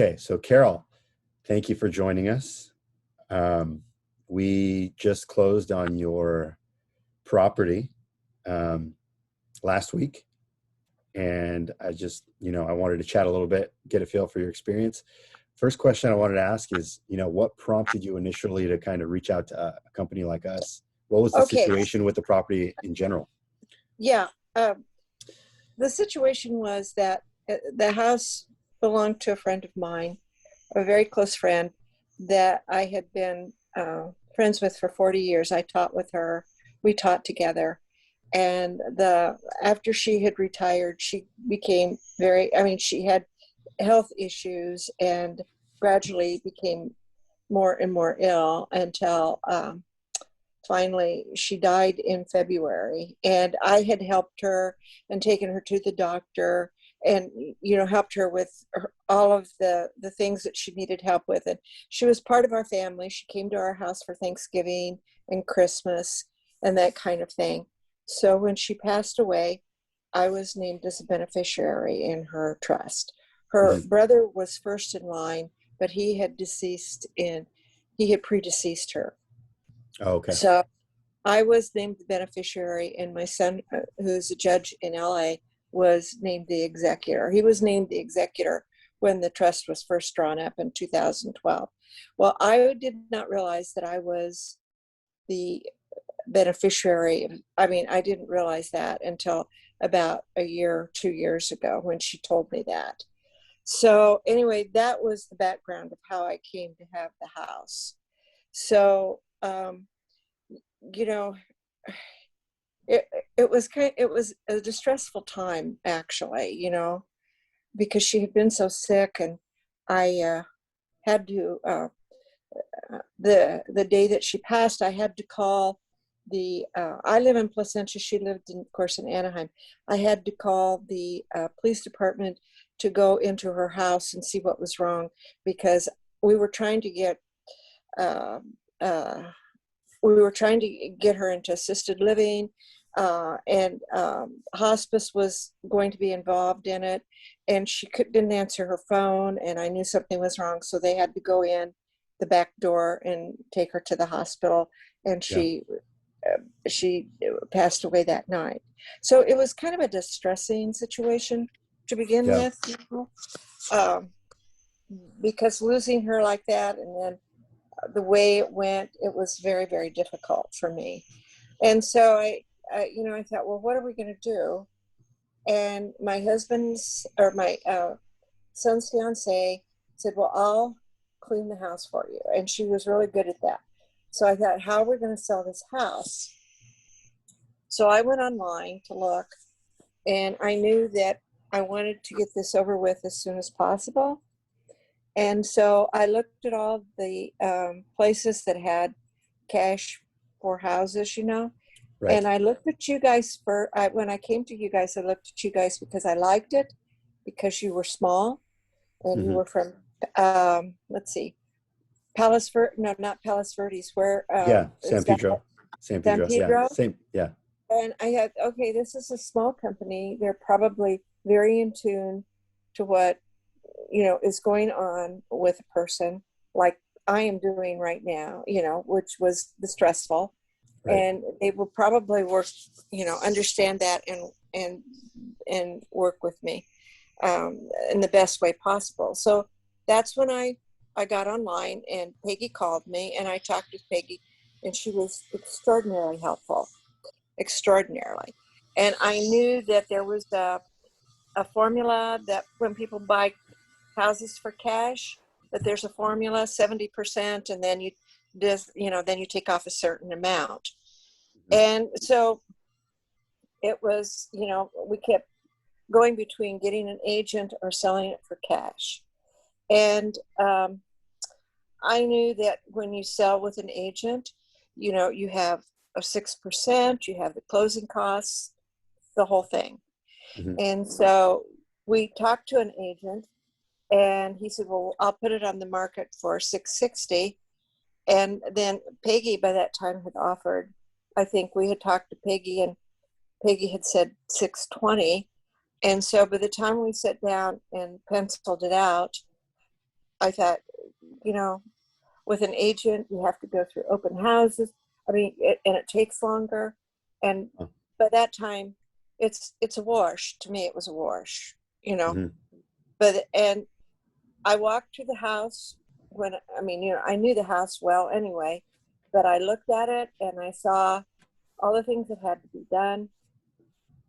Okay, so Carol, thank you for joining us. We just closed on your property um, last week, and I wanted to chat a little bit, get a feel for your experience. First question I wanted to ask is, what prompted you initially to kind of reach out to a company like us? What was the Okay. situation with the property in general? Yeah. The situation was that the house belonged to a friend of mine, a very close friend that I had been friends with for 40 years. I taught with her. We taught together. And after she had retired, she became she had health issues and gradually became more and more ill until finally she died in February. And I had helped her and taken her to the doctor and helped her with all of the things that she needed help with. And she was part of our family. She came to our house for Thanksgiving and Christmas and that kind of thing. So when she passed away, I was named as a beneficiary in her trust. Her brother was first in line, but he had predeceased her. Oh, okay. So I was named the beneficiary, and my son, who's a judge in LA, was named the executor. He was named the executor when the trust was first drawn up in 2012. Well, I did not realize that I was the beneficiary. I didn't realize that until about a year, 2 years ago when she told me that. So anyway, that was the background of how I came to have the house. So, you know, it it was a distressful time actually, because she had been so sick, and I had to the day that she passed, I had to call the I live in Placentia. She lived of course in Anaheim. I had to call the police department to go into her house and see what was wrong, because we were trying to get uh, uh, her into assisted living, and hospice was going to be involved in it, and she didn't answer her phone, and I knew something was wrong, so they had to go in the back door and take her to the hospital, and Yeah. she passed away that night. So it was kind of a distressing situation to begin Yeah. with, um, because losing her like that, and then the way it went, it was very, very difficult for me. And so I thought, well, what are we going to do? And my son's fiance said, well, I'll clean the house for you. And she was really good at that. So I thought, how are we going to sell this house? So I went online to look, and I knew that I wanted to get this over with as soon as possible. And so I looked at all the places that had cash for houses, Right. and I looked at you guys when I came to you guys, I looked at you guys because I liked it, because you were small and you hmm were from, let's see, no, not Palos Verdes, where Yeah. San is that? Pedro. San San Pedro. Yeah. Pedro? Same. Yeah. And I had, okay, this is a small company. They're probably very in tune to what, is going on with a person like I am doing right now, which was the stressful. Right. And they will probably work, understand that and work with me in the best way possible. So that's when I got online, and Peggy called me, and I talked with Peggy, and she was extraordinarily helpful, extraordinarily. And I knew that there was a formula that when people buy houses for cash, that there's a formula, 70%, and then then you take off a certain amount. And so it was, we kept going between getting an agent or selling it for cash. And I knew that when you sell with an agent, you have a 6%, you have the closing costs, the whole thing. hmm And so we talked to an agent, and he said, well, I'll put it on the market for 660. And then Peggy by that time had offered, I think we had talked to Peggy, and Peggy had said 620. And so by the time we sat down and penciled it out, I thought, you know, with an agent, you have to go through open houses. I mean, and it takes longer. And Oh, by that time, it's a wash. To me, it was a wash, you know. mhm. But and I walked to the house when, I mean, you know, I knew the house well anyway, but I looked at it and I saw all the things that had to be done.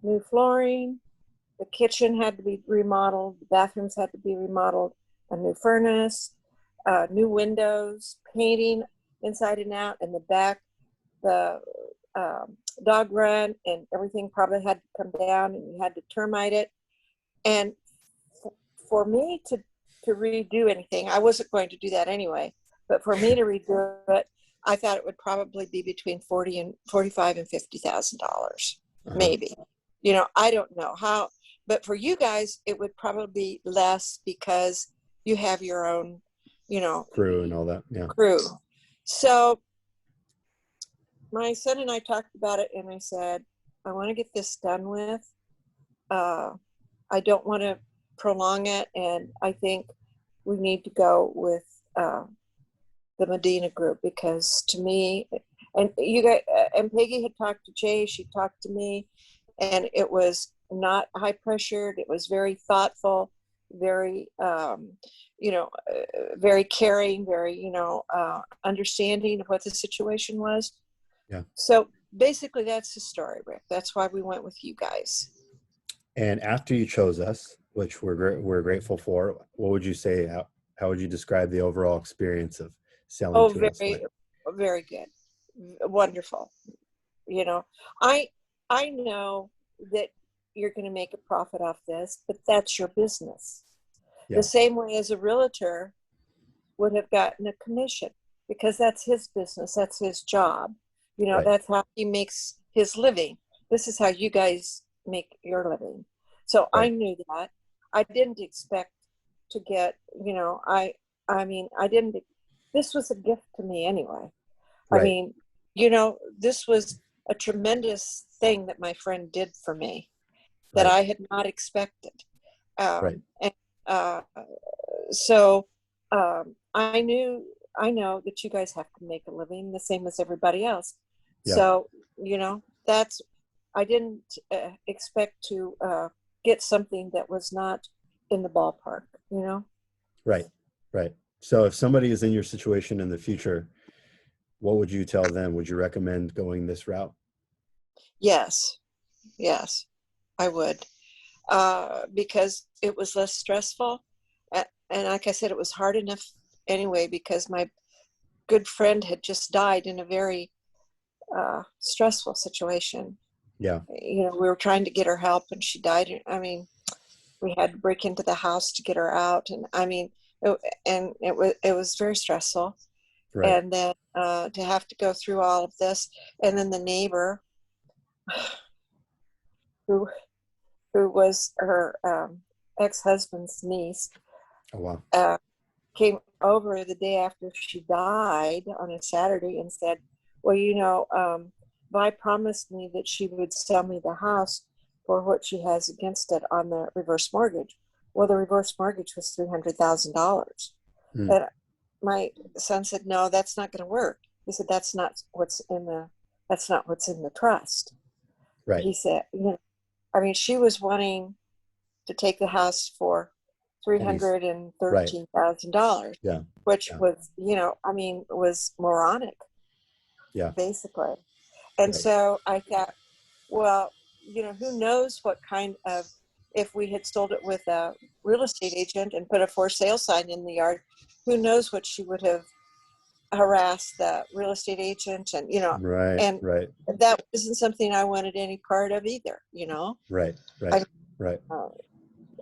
New flooring, the kitchen had to be remodeled, the bathrooms had to be remodeled, a new furnace, new windows, painting inside and out, and the back, the dog run and everything probably had to come down, and you had to termite it. And for me to redo anything, I wasn't going to do that anyway, but for me to redo it, I thought it would probably be between 40 and 45 and $50,000, Uh-huh. maybe. You know, I don't know how, but for you guys, it would probably be less because you have your own, you know, Crew and all that. Yeah. crew. So my son and I talked about it, and I said, I want to get this done with. Uh, I don't want to prolong it, and I think we need to go with the Medina group, because to me, and you guys, and Peggy had talked to Jay, she talked to me, and it was not high pressured. It was very thoughtful, very, you know, very caring, very, you know, understanding of what the situation was. Yeah. So basically, that's the story, Rick. That's why we went with you guys. And after you chose us, which we're grateful for, what would you say? How would you describe the overall experience of selling Oh, to us? very, Like, very good, wonderful. You know, I I know that you're going to make a profit off this, but that's your business. The yeah, same way as a realtor would have gotten a commission, because that's his business, that's his job. You know, right, that's how he makes his living. This is how you guys make your living. So I right, knew that. I didn't expect to get, you know, I mean, I didn't, this was a gift to me anyway. I right, mean, you know, this was a tremendous thing that my friend did for me that right, I had not expected. right. And uh, so I know that you guys have to make a living the same as everybody else. Yeah, So, you know, that's, I didn't expect to get something that was not in the ballpark, you know? right, right. So if somebody is in your situation in the future, what would you tell them? Would you recommend going this route? Yes, yes, I would. Because it was less stressful. And like I said, it was hard enough anyway, because my good friend had just died in a very stressful situation. Yeah, You know, we were trying to get her help, and she died. I mean, we had to break into the house to get her out, and I mean, it was very stressful. right. And then to have to go through all of this, and then the neighbor who was her ex-husband's niece Oh, wow. uh, came over the day after she died on a Saturday and said, well, you know, Vi promised me that she would sell me the house for what she has against it on the reverse mortgage. Well, the reverse mortgage was $300,000. Mm, And my son said, no, that's not going to work. He said, that's not what's in the trust. right, He said, you know, I mean, she was wanting to take the house for three and he's hundred and right. thirteen thousand dollars, Yeah, which yeah, was, you know, I mean, was moronic, yeah, basically. And right. so I thought, well, you know, who knows what kind of, if we had sold it with a real estate agent and put a for sale sign in the yard, who knows what she would have harassed the real estate agent, and, you know, Right, and right, that wasn't something I wanted any part of either, you know. right, right, I right. uh,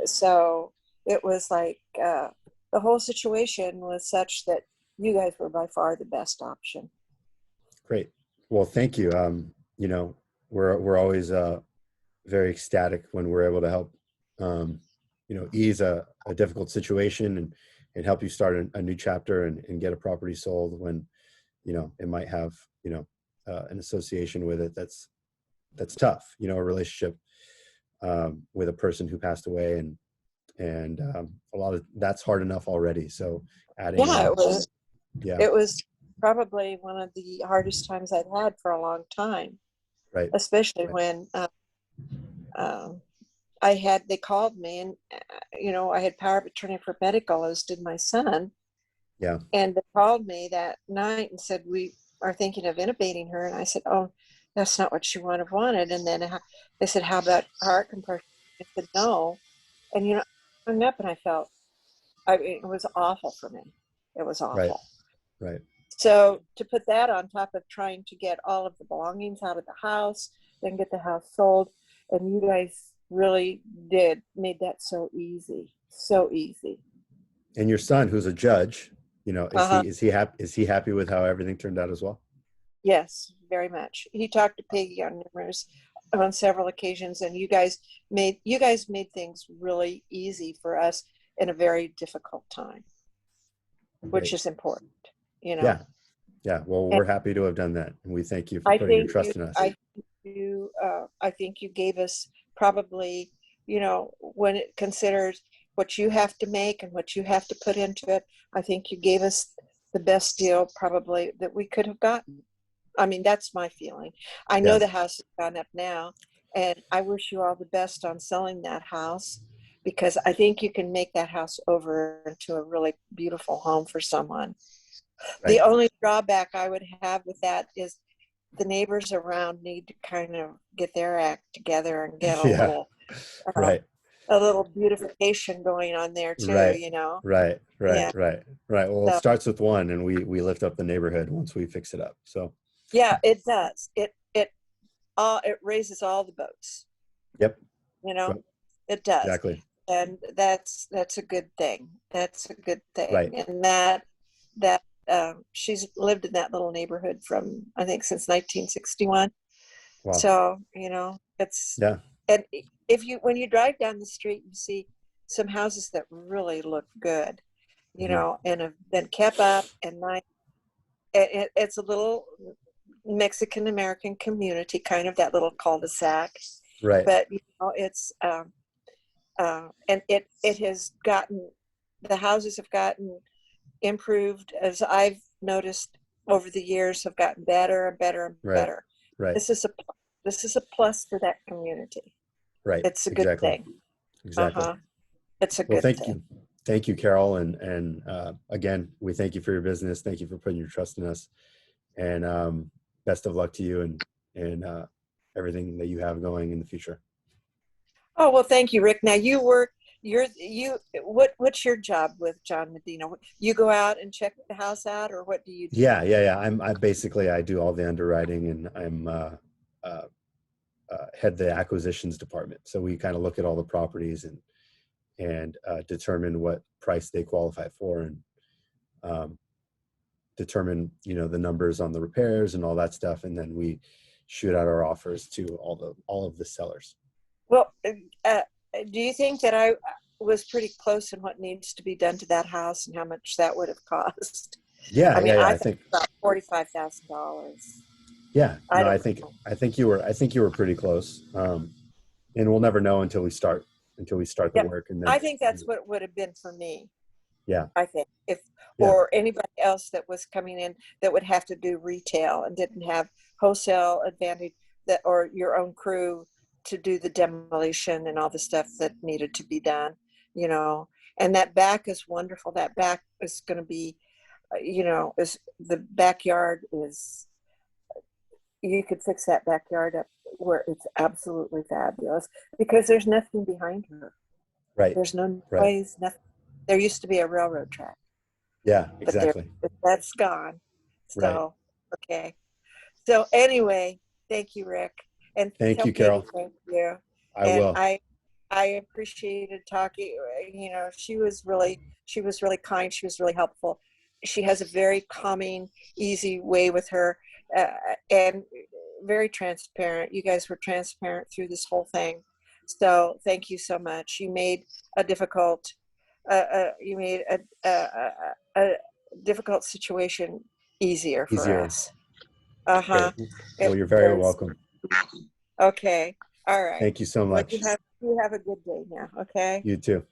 so it was like the whole situation was such that you guys were by far the best option. Great. Well, thank you. You know, we're always very ecstatic when we're able to help, um, you know, ease a difficult situation and help you start a new chapter and get a property sold when, you know, it might have, you know, an association with it that's tough, you know, a relationship with a person who passed away and a lot of that's hard enough already. So adding Yeah, on, yeah, it was probably one of the hardest times I'd had for a long time, right, especially right, when um, they called me and, I had power of attorney for medical, as did my son. yeah, And they called me that night and said, we are thinking of intubating her. And I said, oh, that's not what she would have wanted. And then they said, how about heart compression? I said, no. And, I hung up and I felt, it was awful for me. It was right, awful. right. So to put that on top of trying to get all of the belongings out of the house, then get the house sold, and you guys really made that so easy, so easy. And your son, who's a judge, Uh-huh. is he happy with how everything turned out as well? Yes, very much. He talked to Peggy on several occasions, and you guys made things really easy for us in a very difficult time, which Great. is important, you know. Yeah, yeah. Well, And we're happy to have done that, and we thank you for I putting your think trust in us. I think you gave us probably, when it considers what you have to make and what you have to put into it, I think you gave us the best deal probably that we could have gotten. I mean, that's my feeling. I know Yeah, the house has gone up now, and I wish you all the best on selling that house, because I think you can make that house over into a really beautiful home for someone. The right. only drawback I would have with that is the neighbors around need to kind of get their act together and get Yeah, uh, right, a little beautification going on there too, right, you know. right, right, Yeah. right, right. Well, it So starts with one, and we lift up the neighborhood once we fix it up. So, yeah, it does. It raises all the boats, yep, you know. yep, It does. exactly. And that's a good thing. That's a good thing. Right. And that she's lived in that little neighborhood from, I think, since 1961. Wow. So, Yeah. and if when you drive down the street, you see some houses that really look good, Hmm. and have been kept up and nice. It's a little Mexican American community, kind of that little cul-de-sac, Right. but it's and it has gotten the houses have gotten improved, as I've noticed over the years, have gotten better and better and Right. better. Right. This is a plus for that community. Right. It's a good Exactly. thing. Exactly. Uh-huh. It's a Well, good thing. thank you, Carol, and again, we thank you for your business. Thank you for putting your trust in us, and best of luck to you and everything that you have going in the future. Oh, well, thank you, Rick. Now what's your job with John Medina? You go out and check the house out, or what do you do? Yeah, yeah, yeah. I basically I do all the underwriting, and I'm uh, head the acquisitions department. So we kind of look at all the properties and determine what price they qualify for, and um, determine the numbers on the repairs and all that stuff, and then we shoot out our offers to all of the sellers. Well, do you think that I was pretty close in what needs to be done to that house and how much that would have cost? Yeah, I yeah, mean, yeah. I I think think about $45,000. yeah. I No, don't know. I think you were pretty close. And we'll never know until we start the Yeah, work, and then I think that's what it would have been for me. yeah, I think if yeah, or anybody else that was coming in that would have to do retail and didn't have wholesale advantage, that or your own crew to do the demolition and all the stuff that needed to be done, you know. And that back is wonderful. That back is going to be, is the backyard is, you could fix that backyard up where it's absolutely fabulous, because there's nothing behind her. right, There's no right, noise, nothing. There used to be a railroad track, yeah, but exactly, that's gone. right. So, okay. So anyway, thank you, Rick, and Thank tell you, Peggy Carol. thank you. I And will. I appreciated talking. She was really kind. She was really helpful. She has a very calming, easy way with her, uh, and very transparent. You guys were transparent through this whole thing. So thank you so much. You made a difficult situation easier for Easier. us. Uh-huh. Great. It Well, you're very was. welcome. Okay. All right. Thank you so Well, much. you have a good day now. Okay. You too.